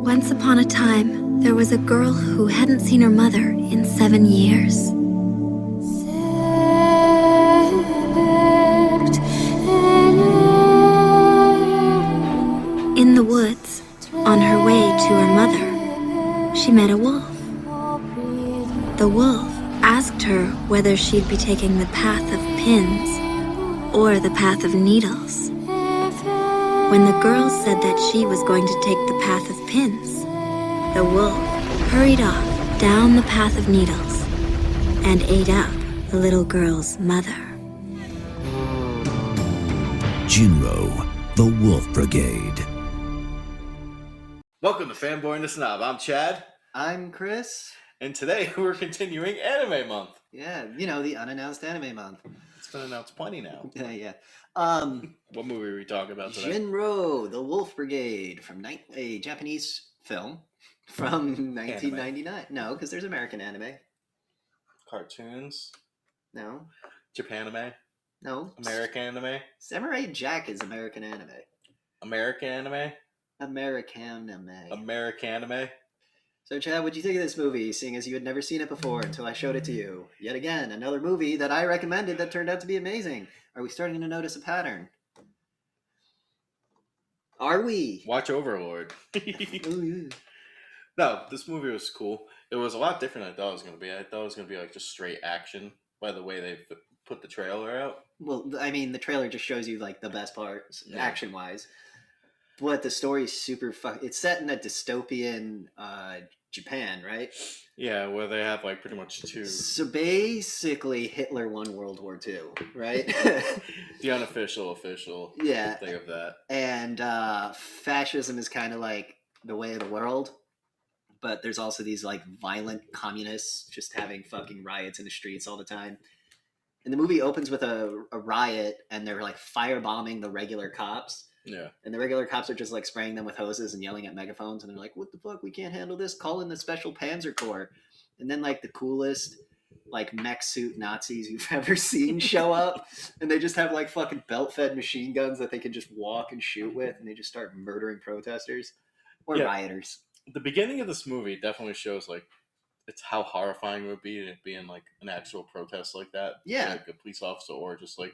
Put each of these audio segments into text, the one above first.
Once upon a time, there was a girl who hadn't seen her mother in 7 years. In the woods, on her way to her mother, she met a wolf. The wolf asked her whether she'd be taking the path of pins or the path of needles. When the girl said that she was going to take the path of pins, the wolf hurried off down the path of needles and ate up the little girl's mother. Jin Roh, the Wolf Brigade. Welcome to Fanboy and the Snob. I'm Chad. I'm Chris. And today we're continuing Anime Month. Yeah, you know, the unannounced anime month. It's been announced plenty now. Yeah. What movie are we talking about today? Jin Roh, the Wolf Brigade, from a Japanese film from 1999. No, because there's American anime. Cartoons? No. Japanime? No. American anime? Samurai Jack is American anime. American anime? American anime. American anime? So, Chad, what'd you think of this movie, seeing as you had never seen it before until I showed it to you? Yet again, another movie that I recommended that turned out to be amazing. Are we starting to notice a pattern? Are we? Watch Overlord. No, this movie was cool. It was a lot different than I thought it was going to be. I thought it was going to be like just straight action by the way they put the trailer out. Well, I mean, the trailer just shows you like the best parts, Yeah. action-wise. But the story is super it's set in a dystopian Japan, right? Yeah, where they have like pretty much two. So basically, Hitler won World War II, right? The unofficial, official Yeah. thing of that. And fascism is kind of like the way of the world. But there's also these like violent communists just having fucking riots in the streets all the time. And the movie opens with a riot, and they're like firebombing the regular cops. Yeah. And the regular cops are just like spraying them with hoses and yelling at megaphones, and they're like, "What the fuck? We can't handle this. Call in the Special Panzer Corps." And then like the coolest like mech suit Nazis you've ever seen show up, and they just have like fucking belt-fed machine guns that they can just walk and shoot with, and they just start murdering protesters or rioters. The beginning of this movie definitely shows like it's how horrifying it would be to be in like an actual protest like that. Yeah. Like a police officer or just like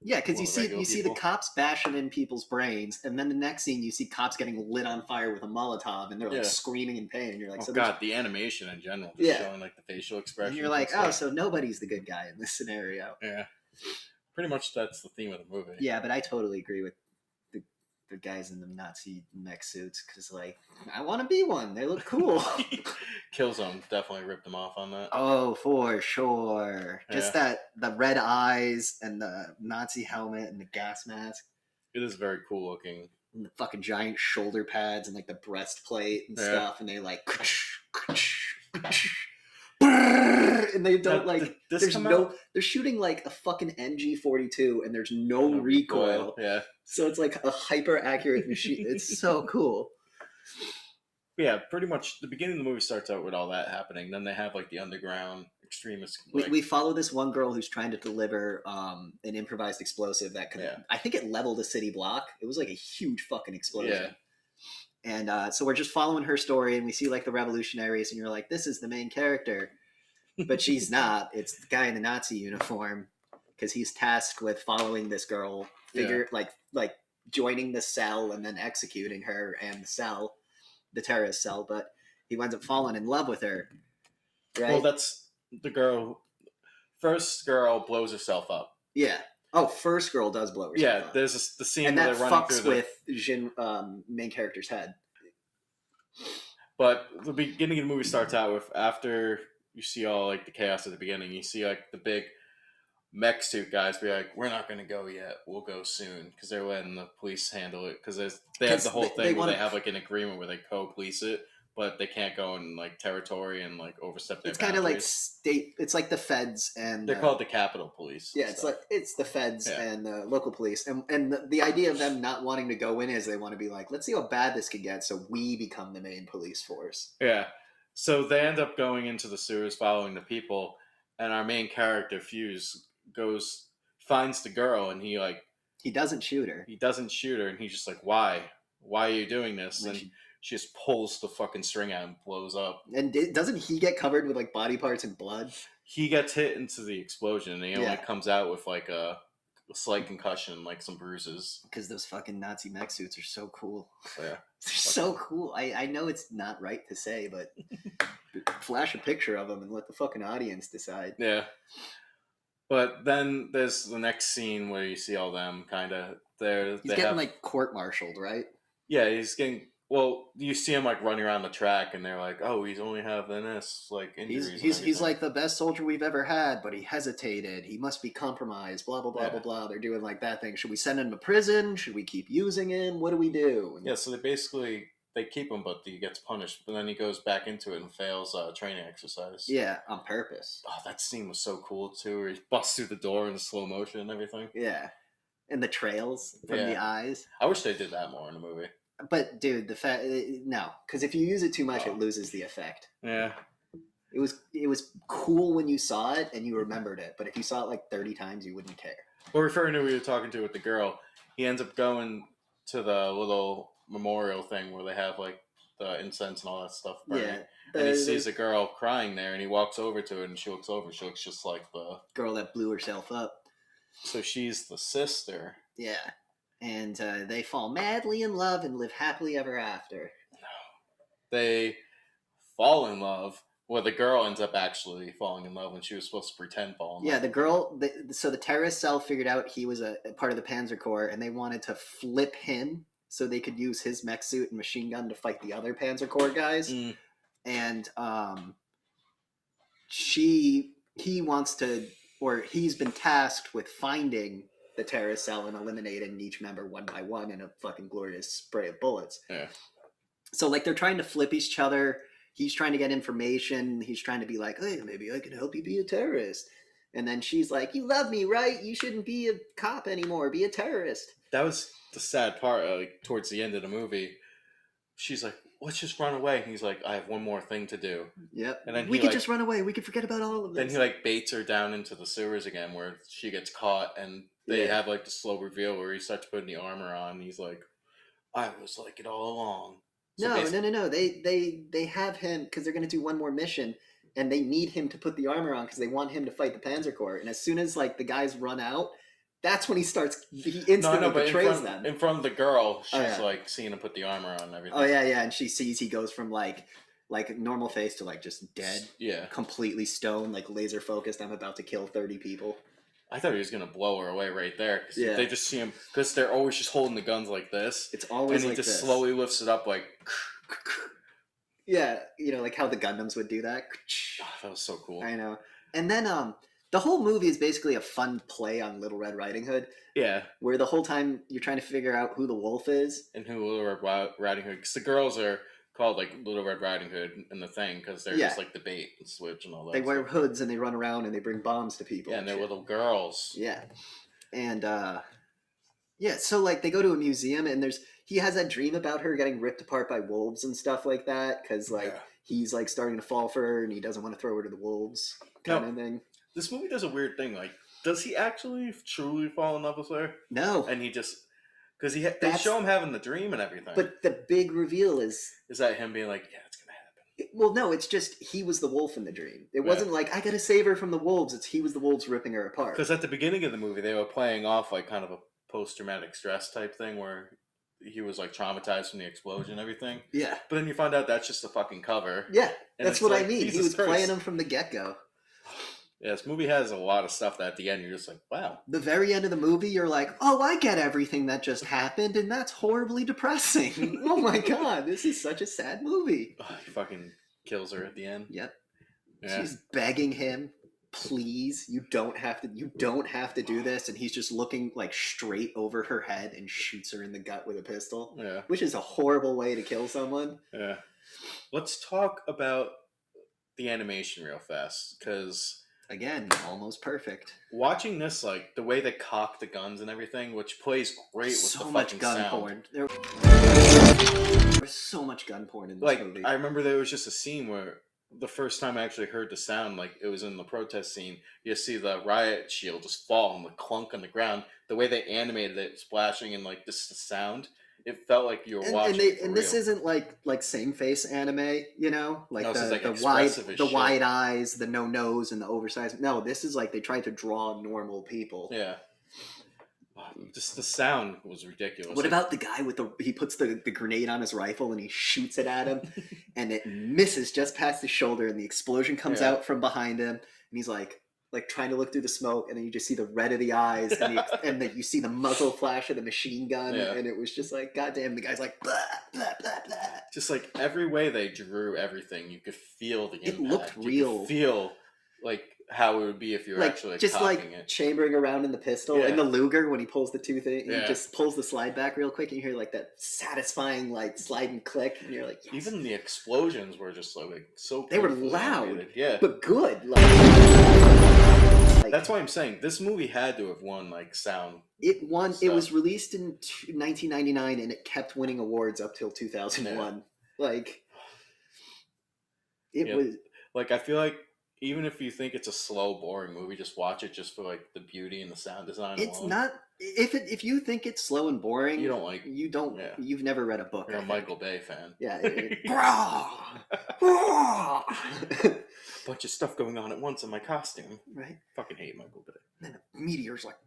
Yeah, because you see the people. cops bashing in people's brains, and then the next scene you see cops getting lit on fire with a Molotov, and they're like screaming in pain, and you're like, oh so god, the animation in general, just showing like the facial expression. And you're like, oh, so nobody's the good guy in this scenario. Yeah, pretty much that's the theme of the movie. Yeah, but I totally agree with the guys in the Nazi mech suits, because like, I want to be one. They look cool. Killzone definitely ripped them off on that. Oh, for sure. Yeah. Just the red eyes and the Nazi helmet and the gas mask. It is very cool looking. And the fucking giant shoulder pads and like the breastplate and stuff, and they like, and they don't like. They're shooting like a fucking MG42, and there's no recoil. Yeah. So it's like a hyper accurate machine. It's so cool. Yeah, pretty much the beginning of the movie starts out with all that happening. Then they have like the underground extremists. Like, we follow this one girl who's trying to deliver an improvised explosive that could, I think it leveled a city block. It was like a huge fucking explosion. Yeah. And so we're just following her story, and we see like the revolutionaries, and you're like, this is the main character. But she's not. It's the guy in the Nazi uniform, because he's tasked with following this girl, like joining the cell and then executing her and the terrorist cell. But he winds up falling in love with her. Right? Well, that's the girl. First girl blows herself up. Yeah. Oh, first girl does blow herself up. Yeah, there's the scene and where that they're running fucks through with Jin, main character's head. But the beginning of the movie starts out with, after you see all like the chaos at the beginning, you see like the big mech suit guys be like, we're not going to go yet, we'll go soon, because they're letting the police handle it, because they have the whole thing where they have like an agreement where they co-police it, but they can't go in like territory and like overstep their It's kind of like state. It's like the feds and they're called the Capitol Police. Yeah, it's the feds and the local police, and the idea of them not wanting to go in is they want to be like, let's see how bad this could get, so we become the main police force. Yeah, so they end up going into the sewers, following the people, and our main character Fuse finds the girl, and he doesn't shoot her. He doesn't shoot her, and he's just like, why are you doing this? And she just pulls the fucking string out and blows up. And doesn't he get covered with like body parts and blood? He gets hit into the explosion, and he only Yeah. comes out with like a slight concussion, like some bruises. Because those fucking Nazi mech suits are so cool. Yeah. They're so cool. I know it's not right to say, but flash a picture of them and let the fucking audience decide. Yeah. But then there's the next scene where you see all them kind of there. He's getting like court-martialed, right? Yeah, he's getting. Well, you see him like running around the track, and they're like, "Oh, he's only having this like injuries." He's like the best soldier we've ever had, but he hesitated. He must be compromised. Blah blah blah blah blah. They're doing like that thing. Should we send him to prison? Should we keep using him? What do we do? And so they keep him, but he gets punished. But then he goes back into it and fails training exercise. Yeah, on purpose. Oh, that scene was so cool too. Where he busts through the door in slow motion and everything. Yeah, and the trails from the eyes. I wish they did that more in the movie. But dude, no, because if you use it too much, it loses the effect. Yeah. It was cool when you saw it and you remembered it, but if you saw it like 30 times, you wouldn't care. Well, referring to who we were talking to with the girl, he ends up going to the little memorial thing where they have like the incense and all that stuff burning. Yeah. And he sees a girl crying there, and he walks over to it, and she looks over. She looks just like the girl that blew herself up. So she's the sister. Yeah. And they fall madly in love and live happily ever after. They fall in love. Well, the girl ends up actually falling in love when she was supposed to pretend fall in love. Yeah, the girl... So the terrorist cell figured out he was a part of the Panzer Corps, and they wanted to flip him so they could use his mech suit and machine gun to fight the other Panzer Corps guys. Mm. And he wants to... Or he's been tasked with finding the terrorist cell and eliminating each member one by one in a fucking glorious spray of bullets. Yeah. So, like, they're trying to flip each other. He's trying to get information. He's trying to be like, hey, maybe I can help you be a terrorist. And then she's like, you love me, right? You shouldn't be a cop anymore. Be a terrorist. That was the sad part, like, towards the end of the movie. She's like, let's just run away. And he's like, I have one more thing to do. Yep. And then we could just run away. We could forget about all of this. Then he, like, baits her down into the sewers again where she gets caught. And they have, like, the slow reveal where he starts putting the armor on. And he's like, I was like it all along. So No. They have him because they're going to do one more mission. And they need him to put the armor on because they want him to fight the Panzer Corps. And as soon as, like, the guys run out, that's when he instantly betrays them. In front of the girl, she's like seeing him put the armor on and everything. Oh, yeah. And she sees he goes from like normal face to like just dead. Yeah. Completely stoned, like laser focused. I'm about to kill 30 people. I thought he was going to blow her away right there. Cause they just see him, because they're always just holding the guns like this. It's always like this. And he just slowly lifts it up like... Yeah, like how the Gundams would do that. Oh, that was so cool. I know. And then the whole movie is basically a fun play on Little Red Riding Hood. Yeah. Where the whole time you're trying to figure out who the wolf is. And who Little Red Riding Hood... Because the girls are called like Little Red Riding Hood in the thing because they're just like the bait and switch and all that. They wear hoods and they run around and they bring bombs to people. Yeah, and they're little girls. Yeah. And so like they go to a museum and he has that dream about her getting ripped apart by wolves and stuff like that because like he's like starting to fall for her and he doesn't want to throw her to the wolves kind of thing. This movie does a weird thing. Like, does he actually truly fall in love with her? No. And he just... Because they show him having the dream and everything. But the big reveal is... Is that him being like, yeah, it's going to happen? Well, no, it's just he was the wolf in the dream. It wasn't like, I got to save her from the wolves. It's he was the wolves ripping her apart. Because at the beginning of the movie, they were playing off like kind of a post-traumatic stress type thing where he was like traumatized from the explosion and everything. Yeah. But then you find out that's just a fucking cover. Yeah, that's what I mean. He was playing him from the get-go. Yeah, this movie has a lot of stuff that at the end you're just like, wow. The very end of the movie, you're like, oh, I get everything that just happened, and that's horribly depressing. Oh my god, this is such a sad movie. He fucking kills her at the end. Yep. Yeah. She's begging him, please, you don't have to do this, and he's just looking like straight over her head and shoots her in the gut with a pistol. Yeah. Which is a horrible way to kill someone. Yeah. Let's talk about the animation real fast, because... Again, almost perfect. Watching this, like, the way they cock the guns and everything, which plays great with the fucking sound. Porn. There was so much gun porn in this movie. I remember there was just a scene where the first time I actually heard the sound, like, it was in the protest scene, you see the riot shield just fall and the clunk on the ground. The way they animated it, splashing and, like, just the sound, it felt like you were watching. And this isn't like same face anime, you know, like No, this is, like, the expressive as shit. wide eyes, the no nose, and the oversized. No, this is like they tried to draw normal people. Yeah. Just the sound was ridiculous. What about the guy with he puts the grenade on his rifle and he shoots it at him and it misses just past his shoulder and the explosion comes out from behind him and he's like trying to look through the smoke and then you just see the red of the eyes and then you see the muzzle flash of the machine gun and it was just like, goddamn, the guy's like, blah, blah, blah, blah. Just like every way they drew everything, you could feel the impact. It looked real. You could feel like how it would be if you were actually just cocking it. Chambering around in the pistol in the Luger when he pulls the two things, he just pulls the slide back real quick and you hear like that satisfying like slide and click and you're like, yes. Even the explosions were just like so they were loud, yeah, but good. That's why I'm saying this movie had to have won like sound. It won. Stuff. It was released in 1999 and it kept winning awards up till 2001. Like it was like, I feel like even if you think it's a slow, boring movie, just watch it just for like the beauty and the sound design. It's alone. Not. If you think it's slow and boring, you don't like. You don't. Yeah. You've never read a book. You're a Michael Bay fan. Yeah. Bunch of stuff going on at once in my costume. Right. Fucking hate Michael Bay. And then a meteor's like.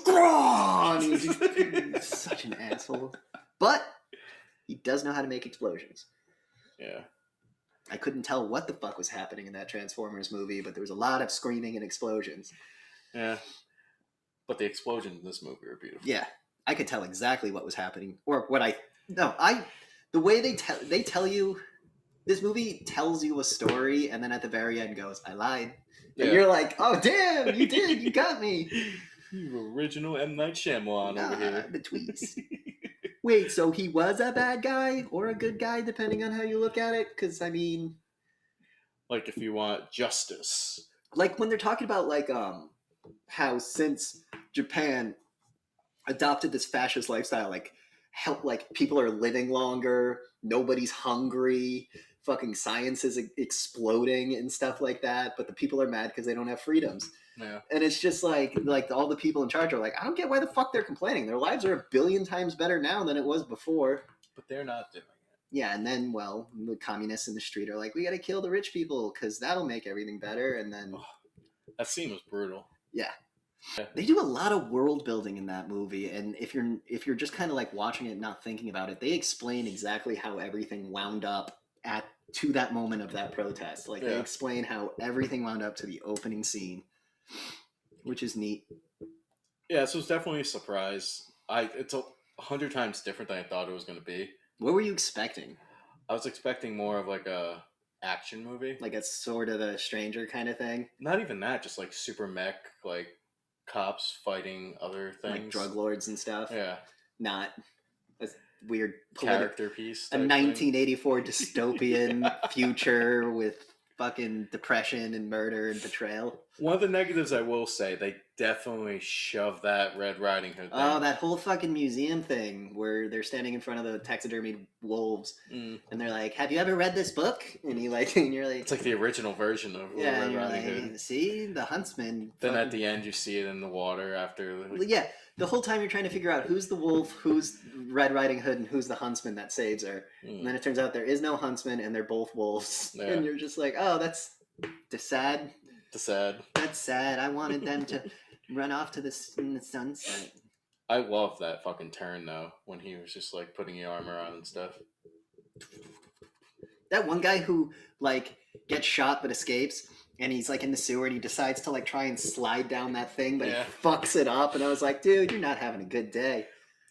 And he's such an asshole. But he does know how to make explosions. Yeah. I couldn't tell what the fuck was happening in that Transformers movie, but there was a lot of screaming and explosions. Yeah. But the explosions in this movie are beautiful. Yeah. I could tell exactly what was happening. Or what the way they tell you, this movie tells you a story and then at the very end goes, I lied. And you're like, oh damn, you did, you got me. You original M. Night Shyamalan over here. The tweets. Wait, so he was a bad guy or a good guy, depending on how you look at it? Because, I mean... Like, if you want justice. Like, when they're talking about, like, how since Japan adopted this fascist lifestyle, like, people are living longer, nobody's hungry, fucking science is exploding and stuff like that, but the people are mad because they don't have freedoms. Yeah. And it's just like all the people in charge are like, I don't get why the fuck they're complaining. Their lives are a billion times better now than it was before. But they're not doing it. Yeah, and then, well, the communists in the street are like, we got to kill the rich people because that'll make everything better. And then... that scene was brutal. Yeah. They do a lot of world building in that movie. And if you're just kind of like watching it, not thinking about it, they explain exactly how everything wound up to that moment of that protest. Like, they explain how everything wound up to the opening scene. Which is neat. Yeah, so it's definitely a surprise. It's 100 times different than I thought it was going to be. What were you expecting? I was expecting more of like a action movie. Like a sort of a Stranger kind of thing? Not even that, just like super mech, like cops fighting other things. Like drug lords and stuff? Yeah. Not a weird character piece. A 1984 dystopian future with fucking depression and murder and betrayal. One of the negatives I will say, they definitely shoved that Red Riding Hood thing. Oh, that whole fucking museum thing where they're standing in front of the taxidermied wolves and they're like, have you ever read this book? And you're like, it's like the original version of Red Riding Hood. See, the huntsman. Then at the end you see it in the water after. Yeah, the whole time you're trying to figure out who's the wolf, who's Red Riding Hood, and who's the huntsman that saves her. And then it turns out there is no huntsman and they're both wolves. Yeah. And you're just like, oh, that's sad. That's sad. I wanted them to run off to the sunset. I love that fucking turn though, when he was just like putting the armor on and stuff. That one guy who like gets shot but escapes, and he's like in the sewer and he decides to like try and slide down that thing, but he fucks it up, and I was like, dude, you're not having a good day.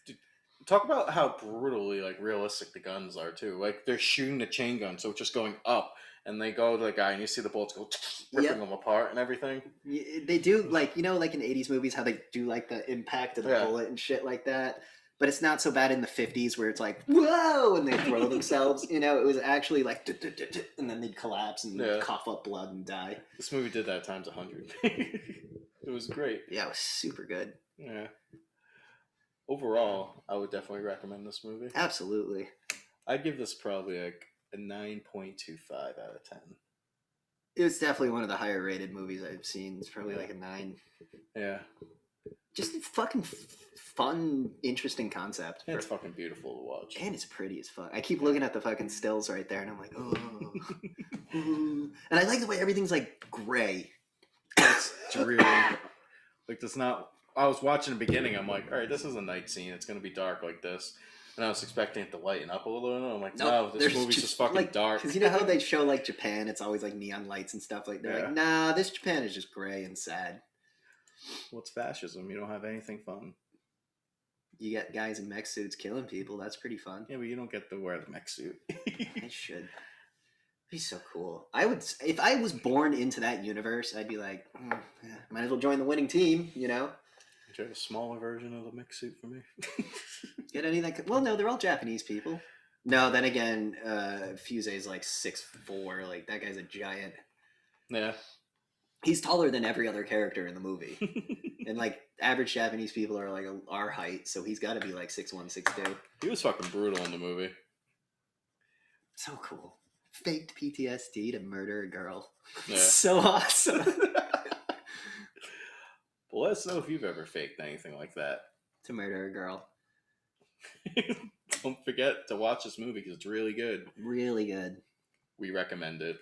Dude, talk about how brutally like realistic the guns are too. Like they're shooting the chain gun, so it's just going up. And they go to the guy, and you see the bullets go ripping them apart and everything. They do, like, you know, like in 80s movies, how they do, like, the impact of the bullet and shit like that. But it's not so bad in the 50s where it's like, whoa, and they throw themselves. You know, it was actually like, and then they'd collapse and cough up blood and die. This movie did that times 100. It was great. Yeah, it was super good. Yeah. Overall, I would definitely recommend this movie. Absolutely. I'd give this probably like a 9.25 out of 10. It's definitely one of the higher rated movies I've seen. It's probably like a 9. Yeah. Just fucking fun, interesting concept. Yeah, it's fucking beautiful to watch. And it's pretty as fuck. I keep looking at the fucking stills right there, and I'm like, oh. Ooh. And I like the way everything's like gray. It's really like that's not. I was watching the beginning. I'm like, all right, this is a night scene. It's gonna be dark like this, and I was expecting it to lighten up a little. And I'm like, no, this movie's just fucking like, dark. Because you know how they show like Japan, it's always like neon lights and stuff. Like they're like, nah, this Japan is just gray and sad. What's fascism? You don't have anything fun. You get guys in mech suits killing people. That's pretty fun. Yeah, but you don't get to wear the mech suit. I should. It'd be so cool. I would, if I was born into that universe, I'd be like, might as well join the winning team. You know. Do you have a smaller version of the mech suit for me? Get any that? Well, no, they're all Japanese people. No, then again, Fuse's like 6'4". Like that guy's a giant. Yeah. He's taller than every other character in the movie. And like average Japanese people are like our height, so he's got to be like 6'1", 6'2". He was fucking brutal in the movie. So cool. Faked PTSD to murder a girl. Yeah. So awesome. Well, let us know if you've ever faked anything like that. To murder a girl. Don't forget to watch this movie because it's really good. Really good. We recommend it.